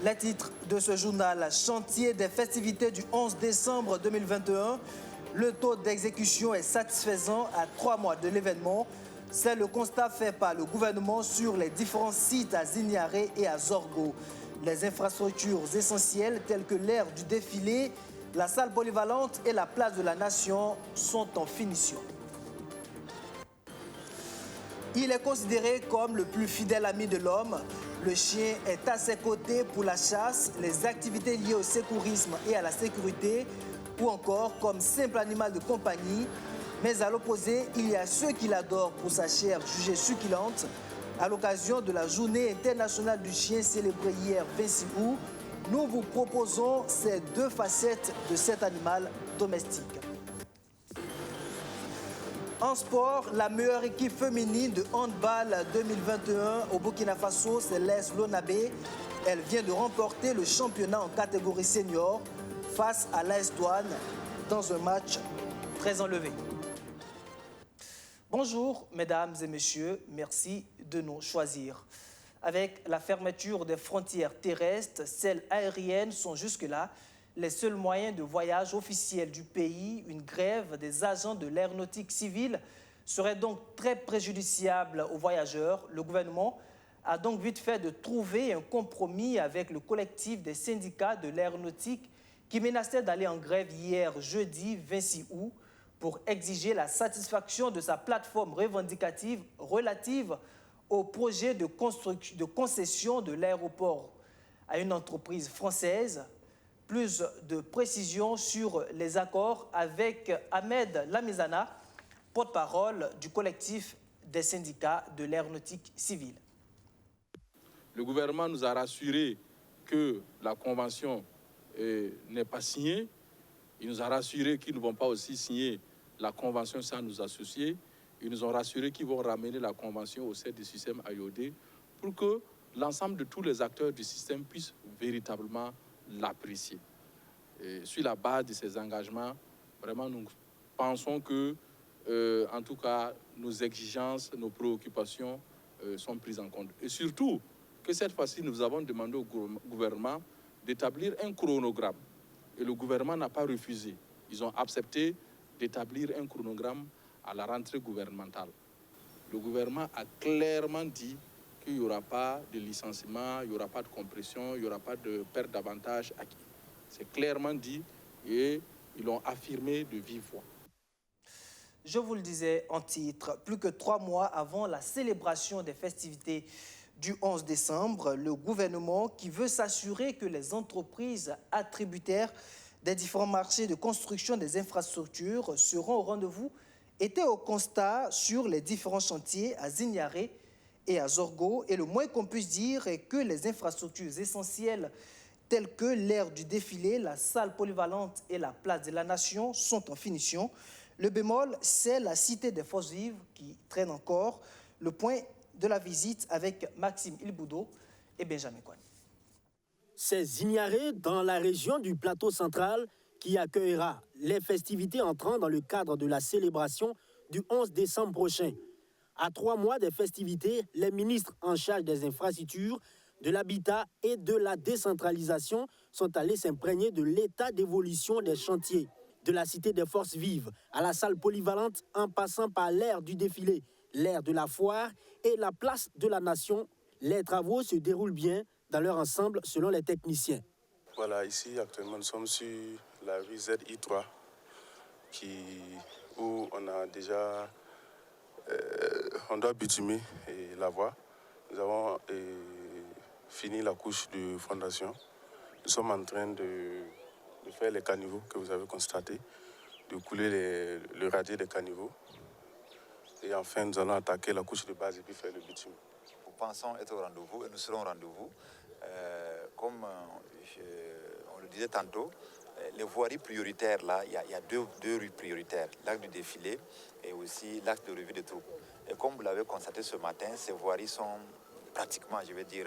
Les titres de ce journal, chantier des festivités du 11 décembre 2021. Le taux d'exécution est satisfaisant à 3 mois de l'événement. C'est le constat fait par le gouvernement sur les différents sites à Zignaré et à Zorgo. Les infrastructures essentielles telles que l'aire du défilé, la salle polyvalente et la place de la Nation sont en finition. Il est considéré comme le plus fidèle ami de l'homme. Le chien est à ses côtés pour la chasse, les activités liées au secourisme et à la sécurité, ou encore comme simple animal de compagnie. Mais à l'opposé, il y a ceux qui l'adorent pour sa chair jugée succulente. À l'occasion de la journée internationale du chien célébrée hier 26 août, nous vous proposons ces deux facettes de cet animal domestique. En sport, la meilleure équipe féminine de handball 2021 au Burkina Faso, c'est l'AS Lonabé. Elle vient de remporter le championnat en catégorie senior face à l'AS Douane dans un match très enlevé. Bonjour, mesdames et messieurs, merci de nous choisir. Avec la fermeture des frontières terrestres, celles aériennes sont jusque-là les seuls moyens de voyage officiels du pays. Une grève des agents de l'aéronautique civile serait donc très préjudiciable aux voyageurs. Le gouvernement a donc vite fait de trouver un compromis avec le collectif des syndicats de l'aéronautique qui menaçait d'aller en grève hier jeudi 26 août pour exiger la satisfaction de sa plateforme revendicative relative au projet de concession de l'aéroport à une entreprise française. Plus de précisions sur les accords avec Ahmed Lamizana, porte-parole du collectif des syndicats de l'aéronautique civile. Le gouvernement nous a rassuré que la convention n'est pas signée. Il nous a rassuré qu'ils ne vont pas aussi signer la convention sans nous associer. Ils nous ont rassuré qu'ils vont ramener la convention au sein du système AIOD pour que l'ensemble de tous les acteurs du système puissent véritablement l'apprécier. Sur la base de ces engagements, vraiment nous pensons que, en tout cas, nos exigences, nos préoccupations sont prises en compte. Et surtout, que cette fois-ci, nous avons demandé au gouvernement d'établir un chronogramme. Et le gouvernement n'a pas refusé. Ils ont accepté d'établir un chronogramme à la rentrée gouvernementale. Le gouvernement a clairement dit qu'il n'y aura pas de licenciement, il n'y aura pas de compression, il n'y aura pas de perte d'avantages acquis. C'est clairement dit et ils l'ont affirmé de vive voix. Je vous le disais en titre, plus que 3 mois avant la célébration des festivités du 11 décembre, le gouvernement qui veut s'assurer que les entreprises attributaires des différents marchés de construction des infrastructures seront au rendez-vous était au constat sur les différents chantiers à Zignaré et à Zorgo. Et le moins qu'on puisse dire est que les infrastructures essentielles telles que l'aire du défilé, la salle polyvalente et la place de la Nation sont en finition. Le bémol, c'est la cité des forces vives qui traîne encore. Le point de la visite avec Maxime Ilboudo et Benjamin Kouane. C'est Zignaré, dans la région du plateau central, qui accueillera les festivités entrant dans le cadre de la célébration du 11 décembre prochain. À 3 mois des festivités, les ministres en charge des infrastructures, de l'habitat et de la décentralisation sont allés s'imprégner de l'état d'évolution des chantiers. De la cité des forces vives à la salle polyvalente, en passant par l'aire du défilé, l'aire de la foire et la place de la Nation, les travaux se déroulent bien dans leur ensemble selon les techniciens. Voilà, ici actuellement nous sommes sur la rue ZI3 où on a déjà on doit bitumer la voie. Nous avons fini la couche de fondation. Nous sommes en train de faire les caniveaux que vous avez constatés, de couler le radier des caniveaux. Et enfin, nous allons attaquer la couche de base et puis faire le bitume. Nous pensons être au rendez-vous et nous serons au rendez-vous. Comme on le disait tantôt, les voiries prioritaires, là, il y a deux rues prioritaires, l'axe du défilé et aussi l'axe de revue des troupes. Et comme vous l'avez constaté ce matin, ces voiries sont pratiquement, je vais dire,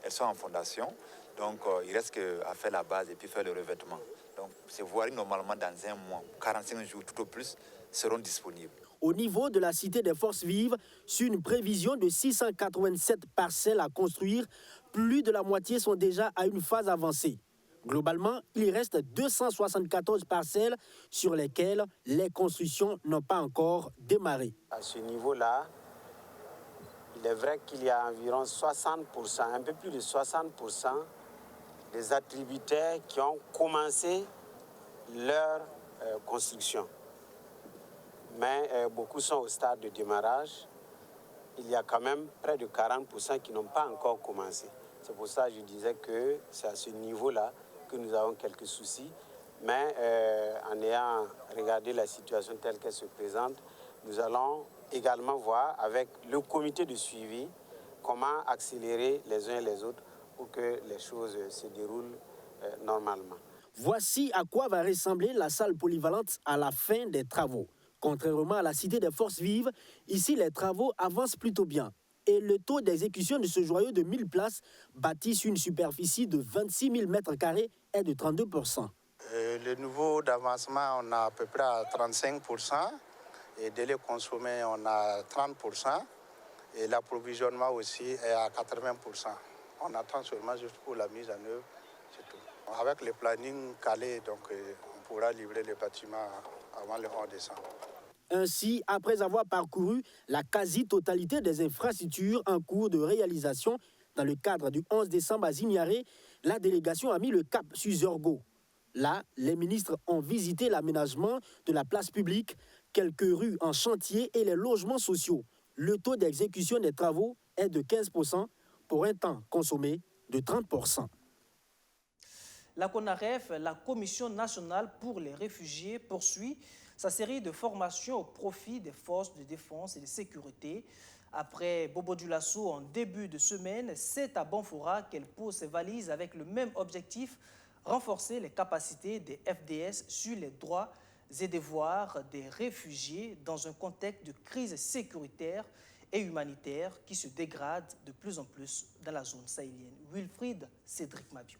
elles sont en fondation. Donc, il reste qu'à faire la base et puis faire le revêtement. Donc, ces voiries, normalement, dans un mois, 45 jours tout au plus, seront disponibles. Au niveau de la Cité des Forces Vives, sur une prévision de 687 parcelles à construire, plus de la moitié sont déjà à une phase avancée. Globalement, il reste 274 parcelles sur lesquelles les constructions n'ont pas encore démarré. À ce niveau-là, il est vrai qu'il y a environ 60%, un peu plus de 60% des attributaires qui ont commencé leur construction. Mais beaucoup sont au stade de démarrage. Il y a quand même près de 40% qui n'ont pas encore commencé. C'est pour ça que je disais que c'est à ce niveau-là que nous avons quelques soucis. Mais en ayant regardé la situation telle qu'elle se présente, nous allons également voir avec le comité de suivi comment accélérer les uns et les autres pour que les choses se déroulent normalement. Voici à quoi va ressembler la salle polyvalente à la fin des travaux. Contrairement à la Cité des Forces Vives, ici les travaux avancent plutôt bien. Et le taux d'exécution de ce joyau de 1000 places, bâti sur une superficie de 26 000 m², est de 32%. Le niveau d'avancement, on a à peu près à 35%. Et délai consommé, on a 30%. Et l'approvisionnement aussi est à 80%. On attend seulement juste pour la mise en œuvre, c'est tout. Avec le planning calé, donc, on pourra livrer les bâtiments avant le 11 décembre. Ainsi, après avoir parcouru la quasi-totalité des infrastructures en cours de réalisation dans le cadre du 11 décembre à Zignaré, la délégation a mis le cap sur Zorgo. Là, les ministres ont visité l'aménagement de la place publique, quelques rues en chantier et les logements sociaux. Le taux d'exécution des travaux est de 15% pour un temps consommé de 30%. La CONAREF, la Commission nationale pour les réfugiés, poursuit sa série de formations au profit des forces de défense et de sécurité. Après Bobo Dioulasso en début de semaine, c'est à Banfora qu'elle pose ses valises avec le même objectif, renforcer les capacités des FDS sur les droits et devoirs des réfugiés dans un contexte de crise sécuritaire et humanitaire qui se dégrade de plus en plus dans la zone sahélienne. Wilfried Cédric Mabio.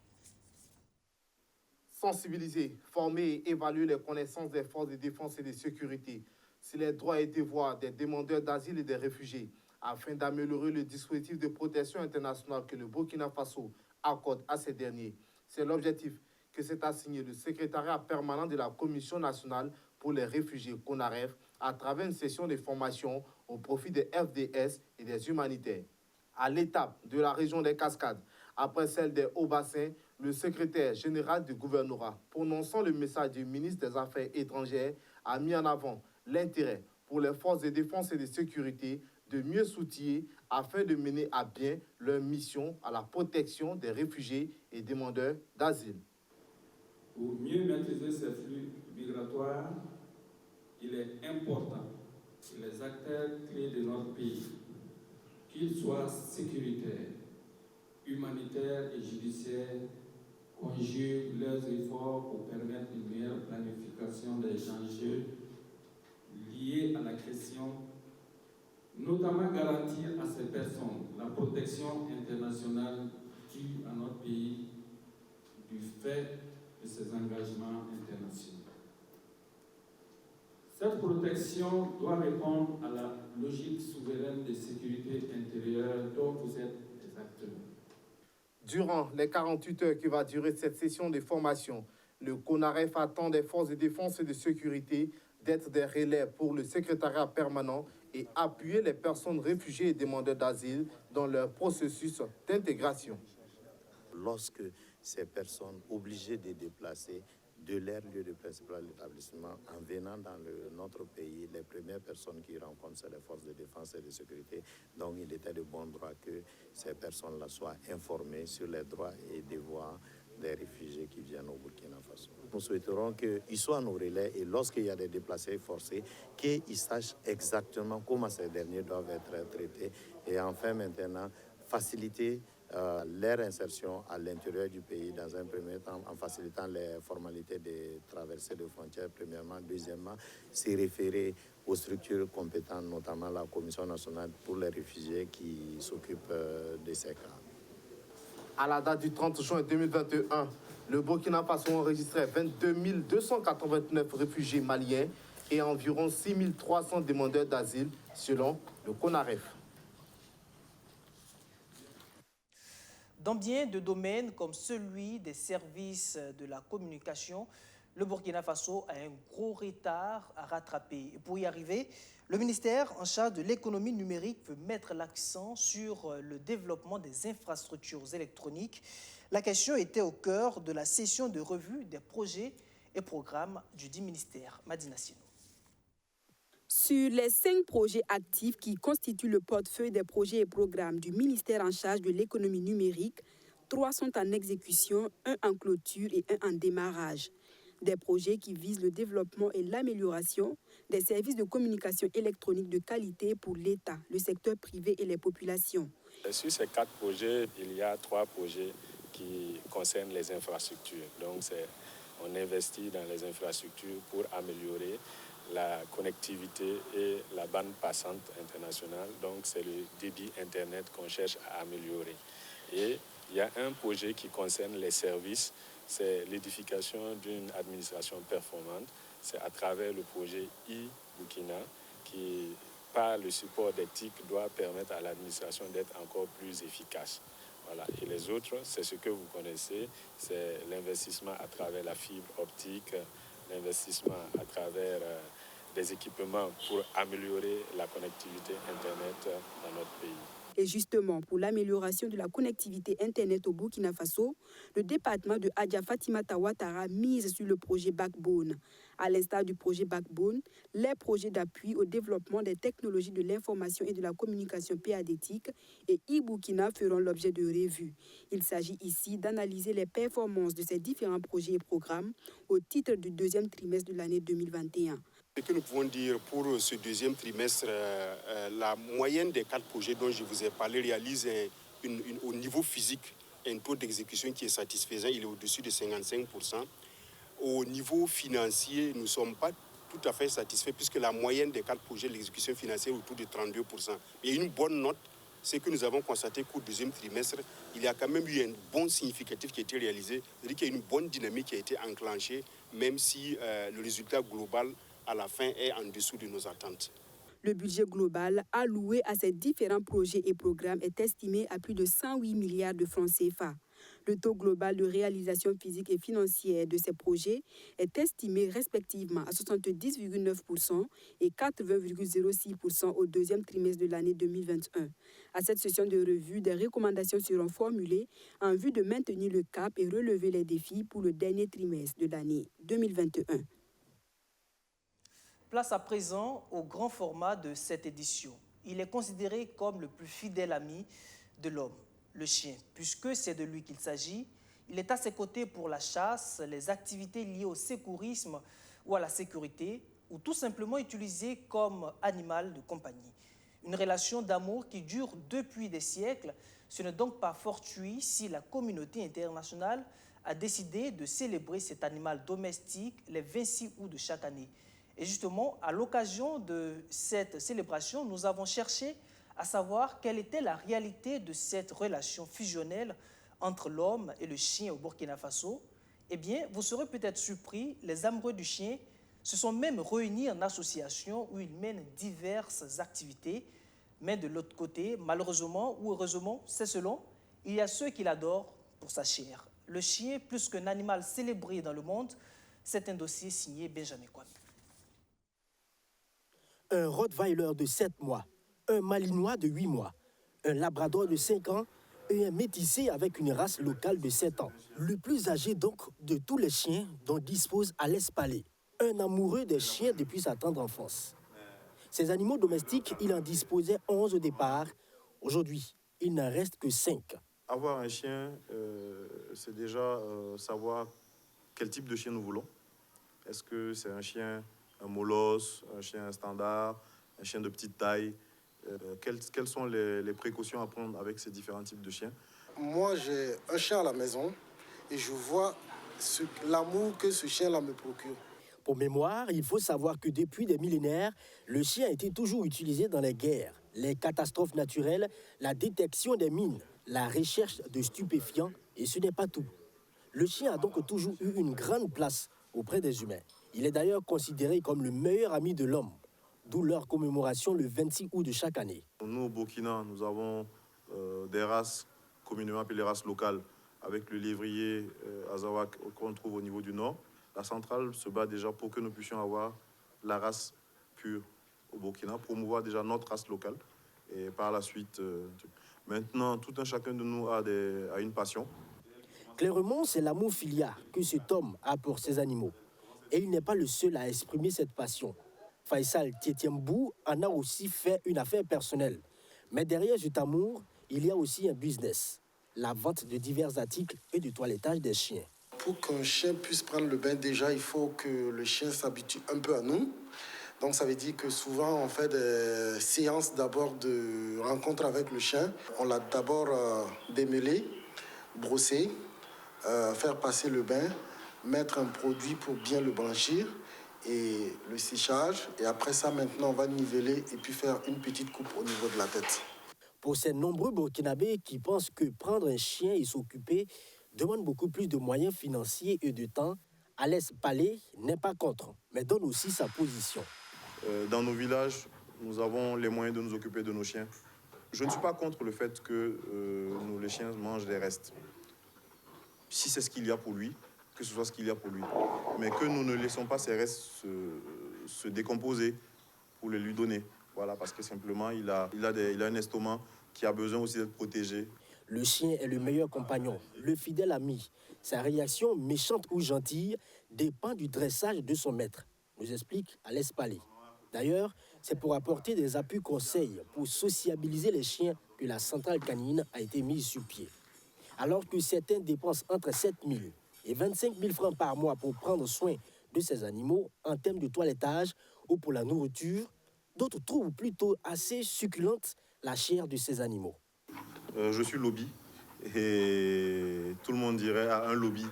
Sensibiliser, former et évaluer les connaissances des forces de défense et de sécurité sur les droits et devoirs des demandeurs d'asile et des réfugiés, afin d'améliorer le dispositif de protection internationale que le Burkina Faso accorde à ces derniers. C'est l'objectif que s'est assigné le secrétariat permanent de la Commission nationale pour les réfugiés, CONAREF, à travers une session de formation au profit des FDS et des humanitaires. À l'étape de la région des Cascades, après celle des Hauts-Bassins, le secrétaire général du gouvernorat, prononçant le message du ministre des Affaires étrangères, a mis en avant l'intérêt pour les forces de défense et de sécurité de mieux s'outiller afin de mener à bien leur mission à la protection des réfugiés et demandeurs d'asile. Pour mieux maîtriser ces flux migratoires, il est important que les acteurs clés de notre pays, qu'ils soient sécuritaires, humanitaires et judiciaires, conjuguent leurs efforts pour permettre une meilleure planification des enjeux liés à la question, notamment garantir à ces personnes la protection internationale due à notre pays du fait de ses engagements internationaux. Cette protection doit répondre à la logique souveraine de sécurité intérieure dont vous êtes les acteurs. Durant les 48 heures qui va durer cette session de formation, le CONAREF attend des forces de défense et de sécurité d'être des relais pour le secrétariat permanent et appuyer les personnes réfugiées et demandeurs d'asile dans leur processus d'intégration. Lorsque ces personnes obligées de déplacer de leur lieu de principal établissement en venant dans notre pays, les premières personnes qui rencontrent, c'est les forces de défense et de sécurité. Donc il était de bon droit que ces personnes-là soient informées sur les droits et devoirs des réfugiés qui viennent au Burkina Faso. Nous souhaiterons qu'ils soient nos relais et lorsqu'il y a des déplacés forcés, qu'ils sachent exactement comment ces derniers doivent être traités et enfin maintenant faciliter leur insertion à l'intérieur du pays dans un premier temps en facilitant les formalités de traversée de frontières premièrement. Deuxièmement, s'y référer aux structures compétentes, notamment la Commission nationale pour les réfugiés qui s'occupe de ces cas. À la date du 30 juin 2021, le Burkina Faso enregistrait 22 289 réfugiés maliens et environ 6 300 demandeurs d'asile, selon le CONAREF. Dans bien de domaines comme celui des services de la communication, le Burkina Faso a un gros retard à rattraper. Et pour y arriver, le ministère en charge de l'économie numérique veut mettre l'accent sur le développement des infrastructures électroniques. La question était au cœur de la session de revue des projets et programmes du dit ministère. Madina Sino. Sur les 5 projets actifs qui constituent le portefeuille des projets et programmes du ministère en charge de l'économie numérique, 3 sont en exécution, 1 en clôture et 1 en démarrage. Des projets qui visent le développement et l'amélioration des services de communication électronique de qualité pour l'État, le secteur privé et les populations. Sur ces 4 projets, il y a 3 projets qui concernent les infrastructures. Donc, on investit dans les infrastructures pour améliorer la connectivité et la bande passante internationale. Donc, c'est le débit Internet qu'on cherche à améliorer. Et il y a un projet qui concerne les services, c'est l'édification d'une administration performante. C'est à travers le projet e-Burkina qui, par le support des TIC, doit permettre à l'administration d'être encore plus efficace. Voilà. Et les autres, c'est ce que vous connaissez, c'est l'investissement à travers la fibre optique, l'investissement à travers des équipements pour améliorer la connectivité Internet dans notre pays. Et justement, pour l'amélioration de la connectivité Internet au Burkina Faso, le département de Adja Fatimata Ouattara mise sur le projet Backbone. À l'instar du projet Backbone, les projets d'appui au développement des technologies de l'information et de la communication PADétique et e-Burkina feront l'objet de revues. Il s'agit ici d'analyser les performances de ces différents projets et programmes au titre du 2e trimestre de l'année 2021. Ce que nous pouvons dire pour ce 2e trimestre, la moyenne des 4 projets dont je vous ai parlé réalise au niveau physique un taux d'exécution qui est satisfaisant, il est au-dessus de 55%. Au niveau financier, nous ne sommes pas tout à fait satisfaits puisque la moyenne des 4 projets, l'exécution financière est autour de 32%. Mais une bonne note, c'est que nous avons constaté qu'au 2e trimestre, il y a quand même eu un bon significatif qui a été réalisé, c'est-à-dire qu'il y a une bonne dynamique qui a été enclenchée, même si le résultat global à la fin est en dessous de nos attentes. Le budget global alloué à ces différents projets et programmes est estimé à plus de 108 milliards de francs CFA. Le taux global de réalisation physique et financière de ces projets est estimé respectivement à 70,9% et 80,06% au 2e trimestre de l'année 2021. À cette session de revue, des recommandations seront formulées en vue de maintenir le cap et relever les défis pour le dernier trimestre de l'année 2021. Place à présent au grand format de cette édition. Il est considéré comme le plus fidèle ami de l'homme, le chien, puisque c'est de lui qu'il s'agit. Il est à ses côtés pour la chasse, les activités liées au secourisme ou à la sécurité, ou tout simplement utilisé comme animal de compagnie. Une relation d'amour qui dure depuis des siècles. Ce n'est donc pas fortuit si la communauté internationale a décidé de célébrer cet animal domestique les 26 août de chaque année. Et justement, à l'occasion de cette célébration, nous avons cherché à savoir quelle était la réalité de cette relation fusionnelle entre l'homme et le chien au Burkina Faso. Eh bien, vous serez peut-être surpris, les amoureux du chien se sont même réunis en association où ils mènent diverses activités. Mais de l'autre côté, malheureusement ou heureusement, c'est selon, il y a ceux qui l'adorent pour sa chair. Le chien, plus qu'un animal célébré dans le monde, c'est un dossier signé Benjamin Kwame. Un Rottweiler de 7 mois, un Malinois de 8 mois, un Labrador de 5 ans et un métissé avec une race locale de 7 ans. Le plus âgé donc de tous les chiens dont dispose Alès Palais, un amoureux des chiens depuis sa tendre enfance. Ces animaux domestiques, il en disposait 11 au départ. Aujourd'hui, il n'en reste que 5. Avoir un chien, c'est déjà savoir quel type de chien nous voulons. Est-ce que c'est un chien, un molosse, un chien standard, un chien de petite taille? Quelles sont les précautions à prendre avec ces différents types de chiens? Moi, j'ai un chien à la maison et je vois l'amour que ce chien-là me procure. Pour mémoire, il faut savoir que depuis des millénaires, le chien a été toujours utilisé dans les guerres, les catastrophes naturelles, la détection des mines, la recherche de stupéfiants, et ce n'est pas tout. Le chien a donc toujours eu une grande place auprès des humains. Il est d'ailleurs considéré comme le meilleur ami de l'homme, d'où leur commémoration le 26 août de chaque année. Nous, au Burkina, nous avons des races communément appelées races locales, avec le lévrier Azawak qu'on trouve au niveau du nord. La centrale se bat déjà pour que nous puissions avoir la race pure au Burkina, promouvoir déjà notre race locale. Et par la suite, maintenant, tout un chacun de nous a une passion. Clairement, c'est l'amour filial que cet homme a pour ses animaux. Et il n'est pas le seul à exprimer cette passion. Faisal Tietembou en a aussi fait une affaire personnelle. Mais derrière cet amour, il y a aussi un business. La vente de divers articles et du toilettage des chiens. Pour qu'un chien puisse prendre le bain, déjà, il faut que le chien s'habitue un peu à nous. Donc ça veut dire que souvent, on fait des séances d'abord de rencontre avec le chien. On l'a d'abord démêlé, brossé, faire passer le bain, mettre un produit pour bien le blanchir et le séchage. Et après ça, maintenant, on va niveler et puis faire une petite coupe au niveau de la tête. Pour ces nombreux Burkinabés qui pensent que prendre un chien et s'occuper demande beaucoup plus de moyens financiers et de temps, Alès Palais n'est pas contre, mais donne aussi sa position. Dans nos villages, nous avons les moyens de nous occuper de nos chiens. Je ne suis pas contre le fait que les chiens mangent les restes. Si c'est ce qu'il y a pour lui, que ce soit ce qu'il y a pour lui. Mais que nous ne laissons pas ces restes se décomposer pour les lui donner. Voilà, parce que simplement, il a un estomac qui a besoin aussi d'être protégé. Le chien est le meilleur compagnon, le fidèle ami. Sa réaction, méchante ou gentille, dépend du dressage de son maître, nous explique Alès Palais. D'ailleurs, c'est pour apporter des appuis conseils pour sociabiliser les chiens que la centrale canine a été mise sur pied. Alors que certains dépensent entre 7 000 et 25 000 francs par mois pour prendre soin de ces animaux en termes de toilettage ou pour la nourriture, d'autres trouvent plutôt assez succulente la chair de ces animaux. Je suis lobby et tout le monde dirait un lobby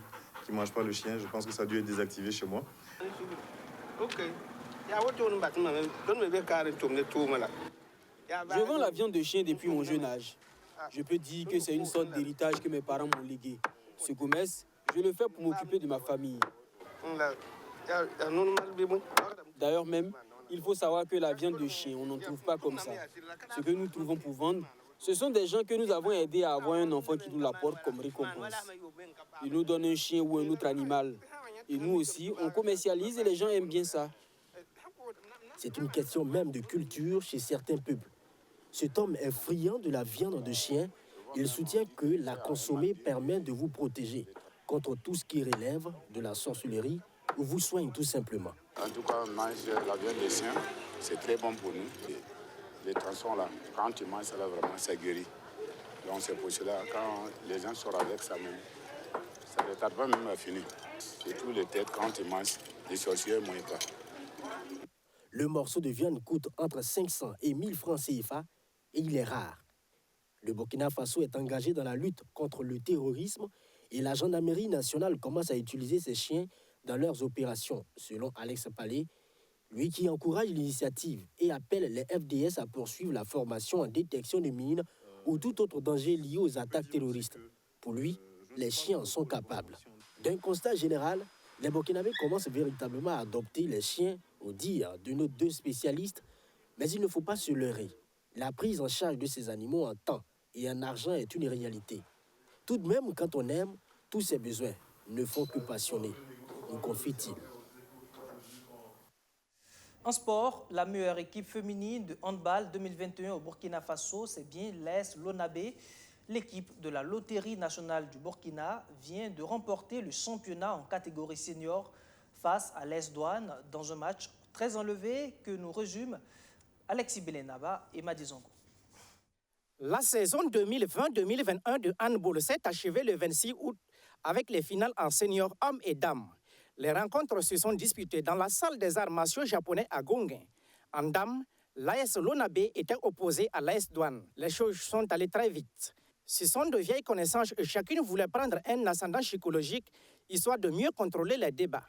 qui ne mange pas le chien. Je pense que ça a dû être désactivé chez moi. Je vends la viande de chien depuis mon jeune âge. Je peux dire que c'est une sorte d'héritage que mes parents m'ont légué. Ce commerce, je le fais pour m'occuper de ma famille. D'ailleurs même, il faut savoir que la viande de chien, on n'en trouve pas comme ça. Ce que nous trouvons pour vendre, ce sont des gens que nous avons aidés à avoir un enfant qui nous l'apporte comme récompense. Ils nous donnent un chien ou un autre animal. Et nous aussi, on commercialise et les gens aiment bien ça. C'est une question même de culture chez certains peuples. Cet homme est friand de la viande de chien. Il soutient que la consommer permet de vous protéger contre tout ce qui relève de la sorcellerie ou vous soigne tout simplement. En tout cas, on mange la viande de chien, c'est très bon pour nous. Les tronçons là, quand tu manges ça là, vraiment, ça guérit. Donc c'est pour cela, quand les gens sortent avec ça même, ça ne retarde pas même à finir. Surtout les têtes, quand tu manges, les sorciers ne mangent pas. Le morceau de viande coûte entre 500 et 1000 francs CFA et il est rare. Le Burkina Faso est engagé dans la lutte contre le terrorisme et la gendarmerie nationale commence à utiliser ces chiens dans leurs opérations, selon Alès Palais, lui qui encourage l'initiative et appelle les FDS à poursuivre la formation en détection de mines ou tout autre danger lié aux attaques terroristes. Pour lui, les chiens en sont capables. D'un constat général, les Burkinabés commencent véritablement à adopter les chiens, au dire de nos deux spécialistes, mais il ne faut pas se leurrer. La prise en charge de ces animaux en temps et en argent est une réalité. Tout de même, quand on aime, tous ces besoins ne font que passionner, nous confie-t-il. En sport, la meilleure équipe féminine de handball 2021 au Burkina Faso, c'est bien l'AS Lonabé. L'équipe de la Loterie nationale du Burkina vient de remporter le championnat en catégorie senior face à l'AS Douane dans un match très enlevé que nous résument Alexis Belenaba et Madi Zongo. La saison 2020-2021 de handball s'est achevée le 26 août avec les finales en senior hommes et dames. Les rencontres se sont disputées dans la salle des arts martiaux japonais à Gonguin. En dames, l'AS Lonabé était opposée à l'AS Douane. Les choses sont allées très vite. Ce sont de vieilles connaissances et chacune voulait prendre un ascendant psychologique histoire de mieux contrôler les débats.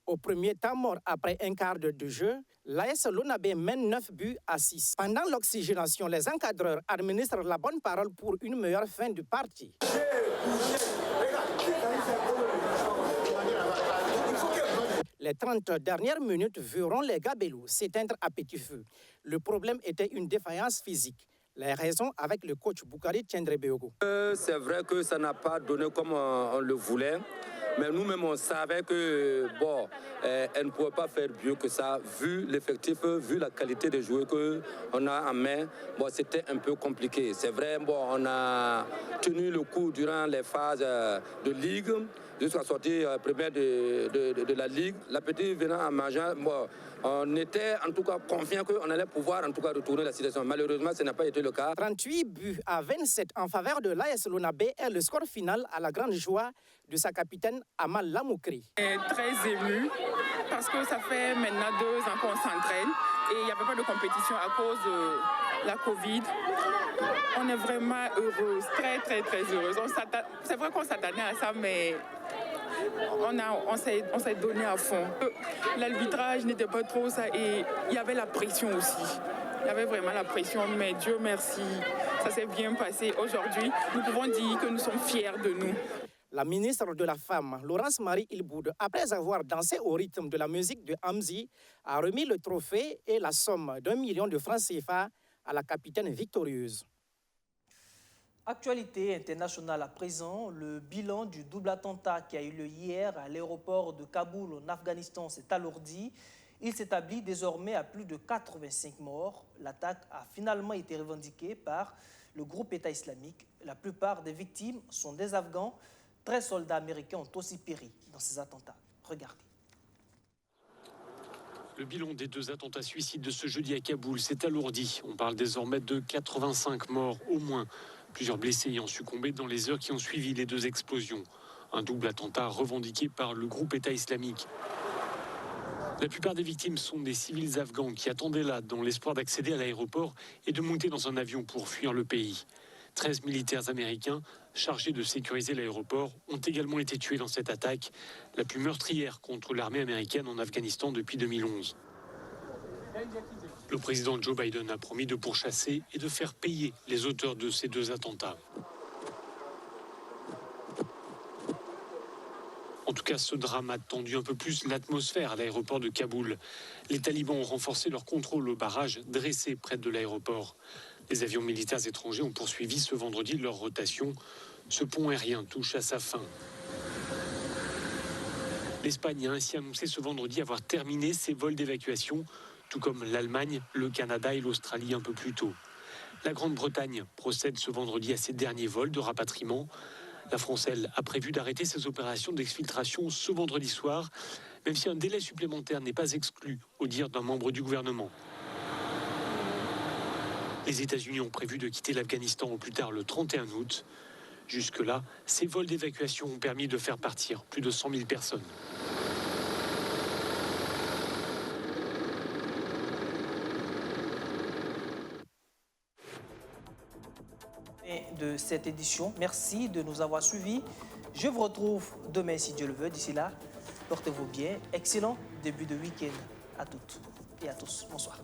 Au premier temps mort après un quart d'heure de jeu, l'AS Lonabé mène 9 buts à 6. Pendant l'oxygénation, les encadreurs administrent la bonne parole pour une meilleure fin de partie. Les 30 dernières minutes verront les Gabelous s'éteindre à petit feu. Le problème était une défaillance physique. Les raisons avec le coach Boukari Tchendrebeogo. C'est vrai que ça n'a pas donné comme on le voulait. Mais nous-mêmes, on savait que, elle ne pouvait pas faire mieux que ça, vu l'effectif, vu la qualité des joueurs qu'on a en main. C'était un peu compliqué. C'est vrai, on a tenu le coup durant les phases de ligue, jusqu'à la sortie première de la ligue. La petite venant en mangeant, on était en tout cas confiant qu'on allait pouvoir en tout cas retourner la situation. Malheureusement, ce n'a pas été le cas. 38 buts à 27 en faveur de l'AS Lonabé est le score final à la grande joie de sa capitaine Amal Lamoukri. Très émue parce que ça fait maintenant 2 ans qu'on s'entraîne et il n'y avait pas de compétition à cause de la Covid. On est vraiment heureuse, très très très heureuse. C'est vrai qu'on s'attendait à ça, mais on s'est donné à fond. L'arbitrage n'était pas trop ça et il y avait la pression aussi. Il y avait vraiment la pression, mais Dieu merci, ça s'est bien passé. Aujourd'hui, nous pouvons dire que nous sommes fiers de nous. La ministre de la Femme, Laurence Marie Ilboud, après avoir dansé au rythme de la musique de Hamzi, a remis le trophée et la somme d'1 million de francs CFA à la capitaine victorieuse. Actualité internationale à présent, le bilan du double attentat qui a eu lieu hier à l'aéroport de Kaboul en Afghanistan s'est alourdi. Il s'établit désormais à plus de 85 morts. L'attaque a finalement été revendiquée par le groupe État islamique. La plupart des victimes sont des Afghans. 13 soldats américains ont aussi péri dans ces attentats. Regardez. Le bilan des 2 attentats suicides de ce jeudi à Kaboul s'est alourdi. On parle désormais de 85 morts au moins. Plusieurs blessés ayant succombé dans les heures qui ont suivi les 2 explosions. Un double attentat revendiqué par le groupe État islamique. La plupart des victimes sont des civils afghans qui attendaient là dans l'espoir d'accéder à l'aéroport et de monter dans un avion pour fuir le pays. 13 militaires américains chargés de sécuriser l'aéroport ont également été tués dans cette attaque, la plus meurtrière contre l'armée américaine en Afghanistan depuis 2011. Le président Joe Biden a promis de pourchasser et de faire payer les auteurs de ces 2 attentats. En tout cas, ce drame a tendu un peu plus l'atmosphère à l'aéroport de Kaboul. Les talibans ont renforcé leur contrôle au barrage dressé près de l'aéroport. Les avions militaires étrangers ont poursuivi ce vendredi leur rotation. Ce pont aérien touche à sa fin. L'Espagne a ainsi annoncé ce vendredi avoir terminé ses vols d'évacuation, tout comme l'Allemagne, le Canada et l'Australie un peu plus tôt. La Grande-Bretagne procède ce vendredi à ses derniers vols de rapatriement. La France, elle, a prévu d'arrêter ses opérations d'exfiltration ce vendredi soir, même si un délai supplémentaire n'est pas exclu, au dire d'un membre du gouvernement. Les États-Unis ont prévu de quitter l'Afghanistan au plus tard le 31 août. Jusque-là, ces vols d'évacuation ont permis de faire partir plus de 100 000 personnes. De cette édition. Merci de nous avoir suivis. Je vous retrouve demain si Dieu le veut. D'ici là, portez-vous bien. Excellent début de week-end à toutes et à tous. Bonsoir.